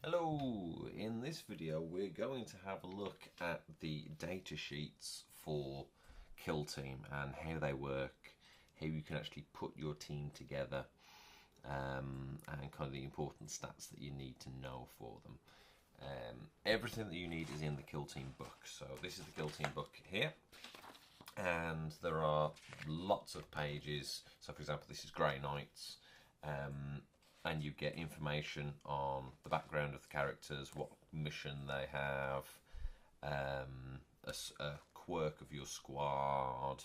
Hello! In this video we're going to have a look at the data sheets for Kill Team and how they work, how you can actually put your team together, and kind of the important stats that you need to know for them. Everything that you need is in the Kill Team book. So this is the Kill Team book here, and there are lots of pages. So for example, this is Grey Knights. And you get information on the background of the characters, what mission they have, a quirk of your squad,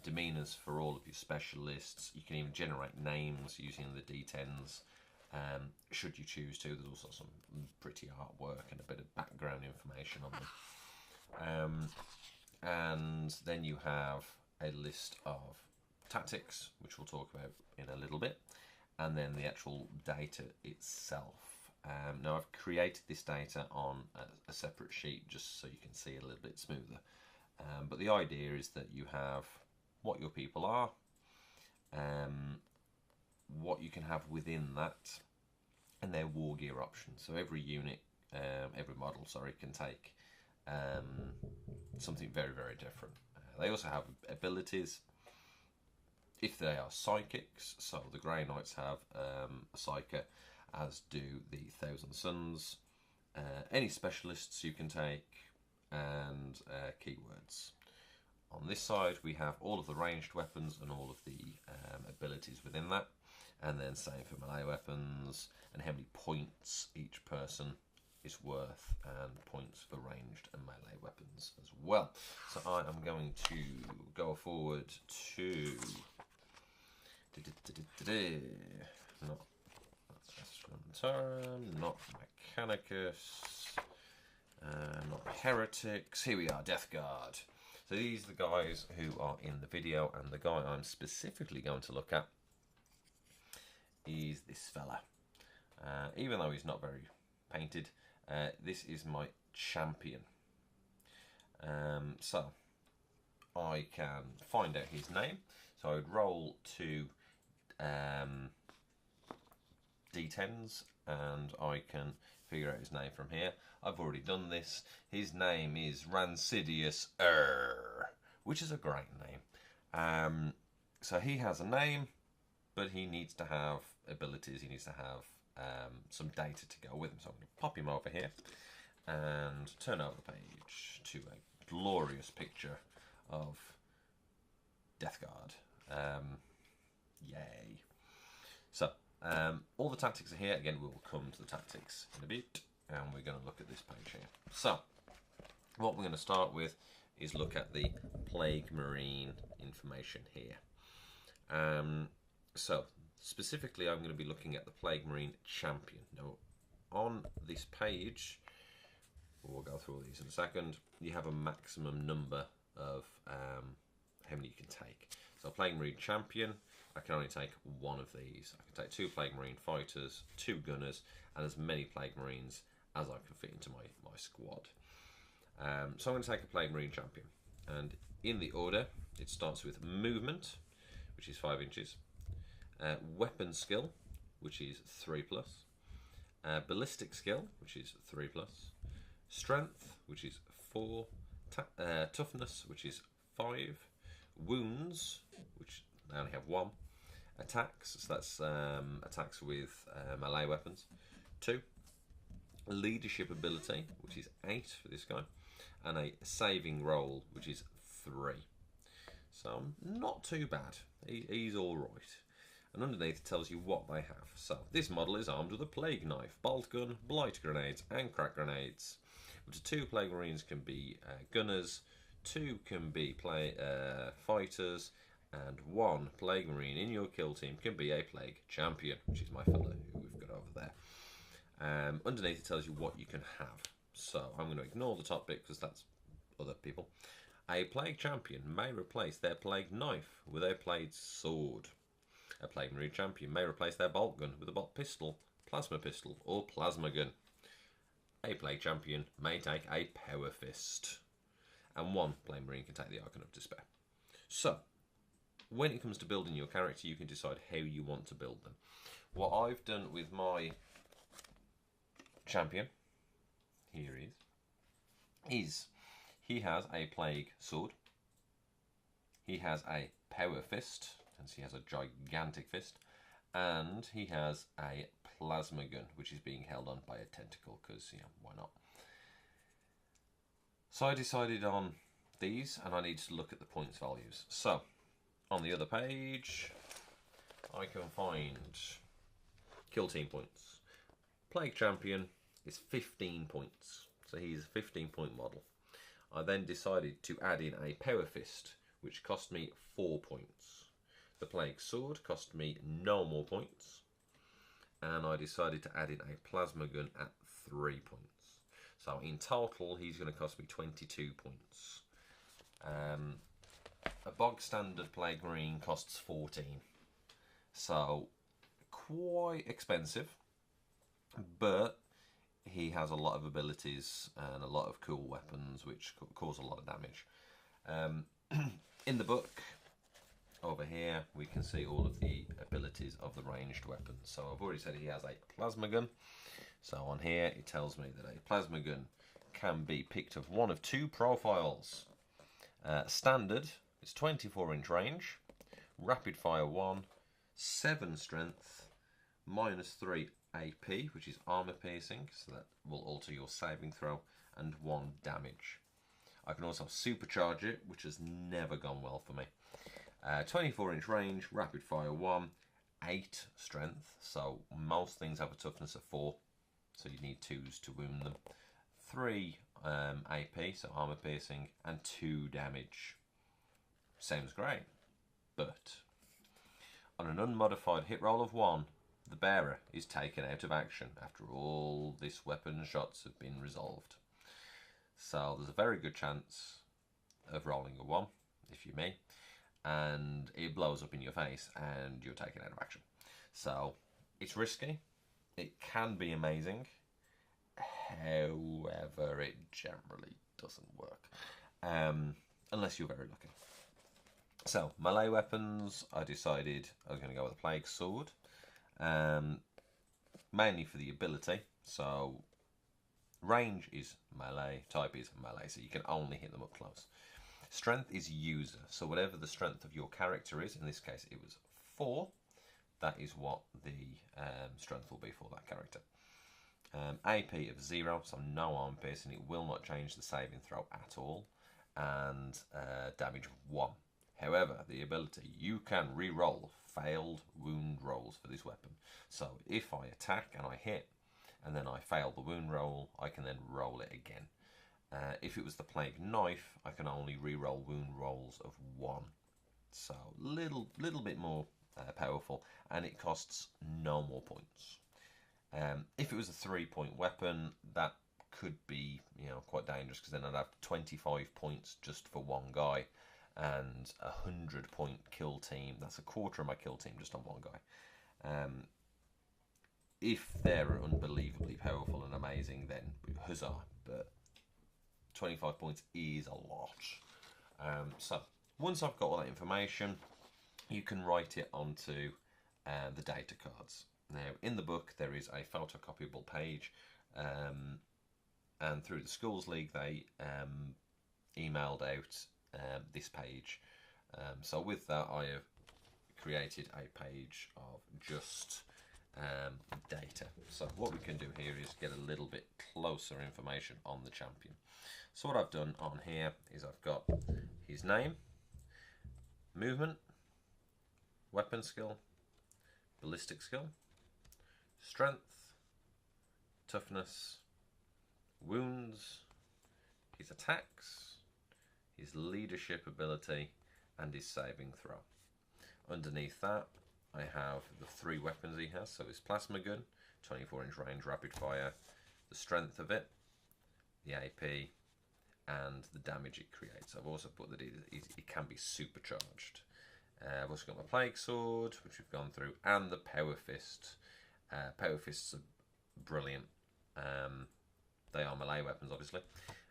demeanors for all of your specialists. You can even generate names using the D10s, should you choose to. There's also some pretty artwork and a bit of background information on them. And then you have a list of tactics, which we'll talk about in a little bit, and then the actual data itself. Now I've created this data on a separate sheet just so you can see it a little bit smoother. But the idea is that you have what your people are, what you can have within that, and their war gear options. So every unit, every model, sorry, can take something very, very different. They also have abilities. If they are psychics, so the Grey Knights have a psyker, as do the Thousand Sons. Any specialists you can take, and keywords. On this side we have all of the ranged weapons and all of the abilities within that, and then same for melee weapons and how many points each person is worth, and points for ranged and melee weapons as well. So I am going to go forward to not Astrum, not Mechanicus, not Heretics. Here we are, Death Guard. So these are the guys who are in the video, and the guy I'm specifically going to look at is this fella. Even though he's not very painted, this is my champion. So I can find out his name. So I would roll two D10s and I can figure out his name from here. I've already done this. His name is Ransidius which is a great name. So he has a name, but he needs to have abilities. He needs to have some data to go with him. So I'm going to pop him over here and turn over the page to a glorious picture of Death Guard. Yay. So, all the tactics are here. Again, we will come to the tactics in a bit, and we're going to look at this page here. So, what we're going to start with is look at the Plague Marine information here. So, specifically, I'm going to be looking at the Plague Marine Champion. Now, on this page, we'll go through all these in a second, you have a maximum number of how many you can take. So Plague Marine Champion, I can only take one of these. I can take 2 Plague Marine Fighters, 2 Gunners, and as many Plague Marines as I can fit into my squad. So I'm going to take a Plague Marine Champion. And in the order, it starts with Movement, which is 5 inches. Weapon Skill, which is 3+. Ballistic Skill, which is 3+. Strength, which is 4. Toughness, which is 5. Wounds, which I only have 1. Attacks, so that's attacks with melee weapons, 2. Leadership ability, which is 8 for this guy, and a saving roll, which is 3. So not too bad. He's all right. And underneath it tells you what they have. So this model is armed with a plague knife, bolt gun, blight grenades, and crack grenades. Up to 2 plague marines can be gunners, 2 can be fighters, and 1 plague marine in your kill team can be a plague champion, which is my fella who we've got over there. Underneath it tells you what you can have. So I'm going to ignore the top bit because that's other people. A plague champion may replace their plague knife with a plague sword. A plague marine champion may replace their bolt gun with a bolt pistol, plasma pistol, or plasma gun. A plague champion may take a power fist. And 1 plague marine can take the Archon of Despair. So, when it comes to building your character, you can decide how you want to build them. What I've done with my champion, here he has a plague sword. He has a power fist, since he has a gigantic fist, and he has a plasma gun, which is being held on by a tentacle, because, you know, why not? So I decided on these, and I need to look at the points values. So, on the other page, I can find kill team points. Plague champion is 15 points, so he's a 15-point model. I then decided to add in a power fist, which cost me 4 points. The plague sword cost me no more points, and I decided to add in a plasma gun at 3 points. So in total, he's going to cost me 22 points. A bog standard plague marine costs 14, so quite expensive, but he has a lot of abilities and a lot of cool weapons which cause a lot of damage. In the book over here we can see all of the abilities of the ranged weapons. So I've already said he has a plasma gun. So on here it tells me that a plasma gun can be picked of one of two profiles. Standard is 24-inch range, rapid fire 1, 7 strength, -3 AP, which is armor piercing, so that will alter your saving throw, and 1 damage. I can also supercharge it, which has never gone well for me. 24-inch range, rapid fire 1, 8 strength, so most things have a toughness of 4, so you need 2s to wound them. 3 AP, so armor piercing, and 2 damage. Sounds great, but on an unmodified hit roll of 1, the bearer is taken out of action after all this weapon shots have been resolved. So there's a very good chance of rolling a 1, if you may, and it blows up in your face and you're taken out of action. So it's risky, it can be amazing, however it generally doesn't work, unless you're very lucky. So melee weapons, I decided I was going to go with a plague sword, mainly for the ability. So range is melee, type is melee, so you can only hit them up close. Strength is user, so whatever the strength of your character is, in this case it was 4, that is what the strength will be for that character. AP of 0, so no arm piercing, it will not change the saving throw at all, and damage of 1. However, the ability, you can re-roll failed wound rolls for this weapon. So if I attack and I hit, and then I fail the wound roll, I can then roll it again. If it was the plague knife, I can only re-roll wound rolls of 1. So little bit more powerful, and it costs no more points. If it was a 3-point weapon, that could be, you know, quite dangerous, because then I'd have 25 points just for one guy, and a 100-point kill team. That's a quarter of my kill team just on one guy. If they're unbelievably powerful and amazing, then huzzah, but 25 points is a lot. So once I've got all that information, you can write it onto the data cards. Now in the book there is a photocopyable page, and through the Schools League they emailed out this page. So with that I have created a page of just data. So what we can do here is get a little bit closer information on the champion. So what I've done on here is I've got his name, movement, weapon skill, ballistic skill, strength, toughness, wounds, his attacks, his leadership ability, and his saving throw. Underneath that I have the 3 weapons he has. So his plasma gun, 24-inch range, rapid fire, the strength of it, the AP, and the damage it creates. I've also put that it can be supercharged. I've also got my plague sword, which we've gone through, and the power fist. Power fists are brilliant. They are melee weapons, obviously,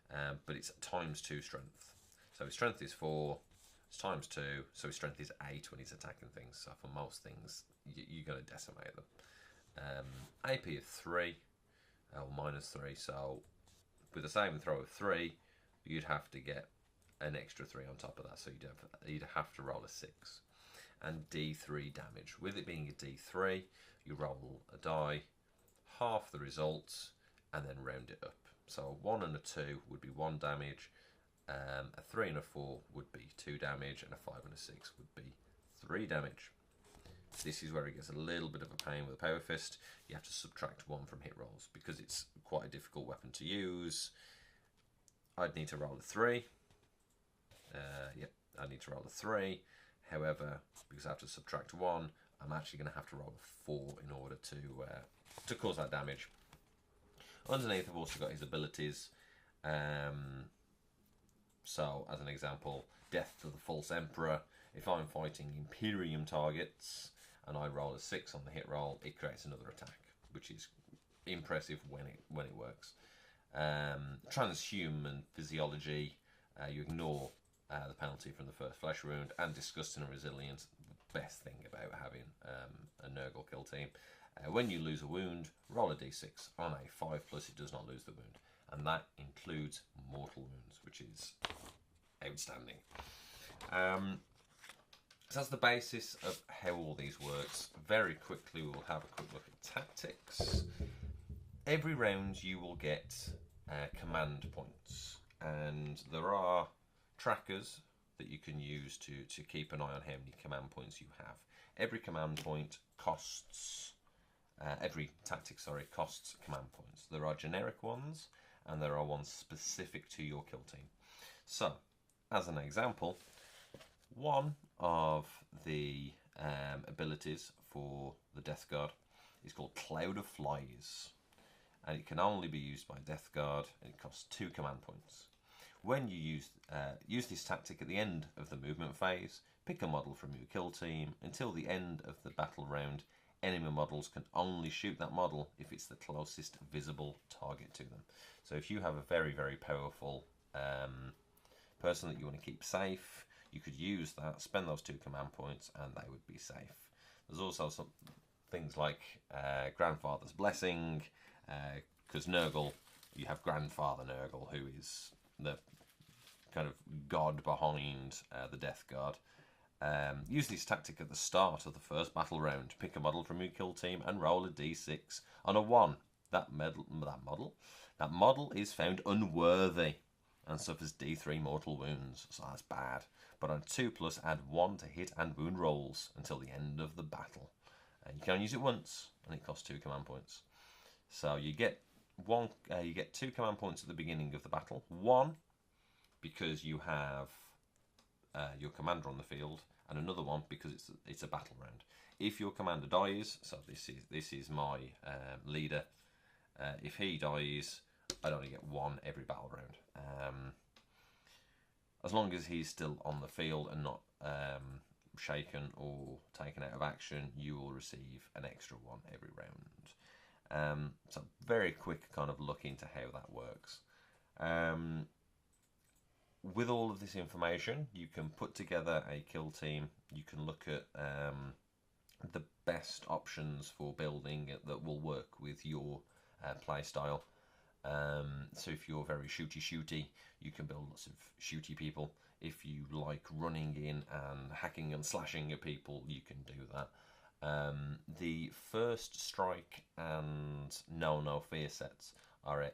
but it's ×2 strength. So his strength is 4, it's ×2, so his strength is 8 when he's attacking things. So for most things, you're going to decimate them. AP of 3, -3. So with a saving throw of 3, you'd have to get an extra 3 on top of that. So you'd have to roll a 6. And D3 damage. With it being a D3, you roll a die, half the results, and then round it up. So a 1 and a 2 would be 1 damage, a 3 and a 4 would be 2 damage, and a 5 and a 6 would be 3 damage. This is where it gets a little bit of a pain with a Power Fist. You have to subtract 1 from hit rolls because it's quite a difficult weapon to use. I'd need to roll a 3. Yep, I need to roll a 3. However, because I have to subtract 1, I'm actually going to have to roll a 4 in order to cause that damage. Underneath, I've also got his abilities. So, as an example, Death to the False Emperor. If I'm fighting Imperium targets and I roll a 6 on the hit roll, it creates another attack, which is impressive when it works. Transhuman Physiology. You ignore the penalty from the first flesh wound, and Disgusting and Resilient. The best thing about having a Nurgle kill team. When you lose a wound, roll a d6. On a 5+, it does not lose the wound, and that includes mortal wounds, which is outstanding. So that's the basis of how all these works. Very quickly, we'll have a quick look at tactics. Every round, you will get command points, and there are trackers that you can use to keep an eye on how many command points you have. Every command point costs, every tactic, costs command points. There are generic ones, and there are ones specific to your kill team. So, as an example, one of the abilities for the Death Guard is called Cloud of Flies, and it can only be used by Death Guard, and it costs 2 command points. When you use this tactic at the end of the movement phase, pick a model from your kill team. Until the end of the battle round, enemy models can only shoot that model if it's the closest visible target to them. So if you have a very, very powerful person that you want to keep safe, you could use that, spend those 2 command points, and they would be safe. There's also some things like Grandfather's Blessing, because Nurgle, you have Grandfather Nurgle, who is the kind of god behind the Death Guard. Use this tactic at the start of the first battle round. Pick a model from your kill team and roll a d6. On a 1, that model is found unworthy and suffers d3 mortal wounds, so that's bad. But on 2+, add 1 to hit and wound rolls until the end of the battle. And you can only use it once, and it costs 2 command points. So you get 2 command points at the beginning of the battle. 1 because you have your commander on the field, and another 1 because it's a battle round. If your commander dies, so this is my leader. If he dies, I'd only get 1 every battle round. As long as he's still on the field and not shaken or taken out of action, you will receive an extra 1 every round. So very quick kind of look into how that works. With all of this information, you can put together a kill team. You can look at the best options for building that will work with your play style. So if you're very shooty, you can build lots of shooty people. If you like running in and hacking and slashing at people, you can do that. The First Strike and No Fear sets are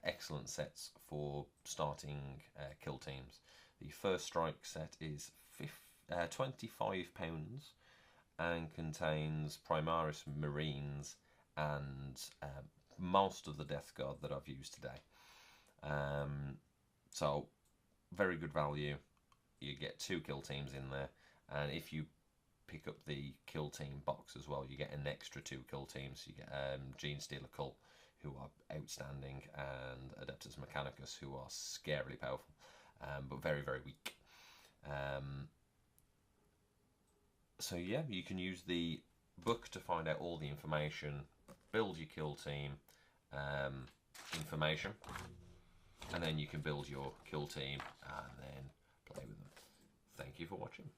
excellent sets for starting kill teams. The First Strike set is £25 and contains Primaris Marines and most of the Death Guard that I've used today. So very good value. You get 2 kill teams in there, and if you pick up the kill team box as well, you get an extra 2 kill teams. You get Genestealer Cull, who are outstanding, and Adeptus Mechanicus, who are scarily powerful, but very, very weak. So yeah, you can use the book to find out all the information, build your kill team information, and then you can build your kill team and then play with them. Thank you for watching.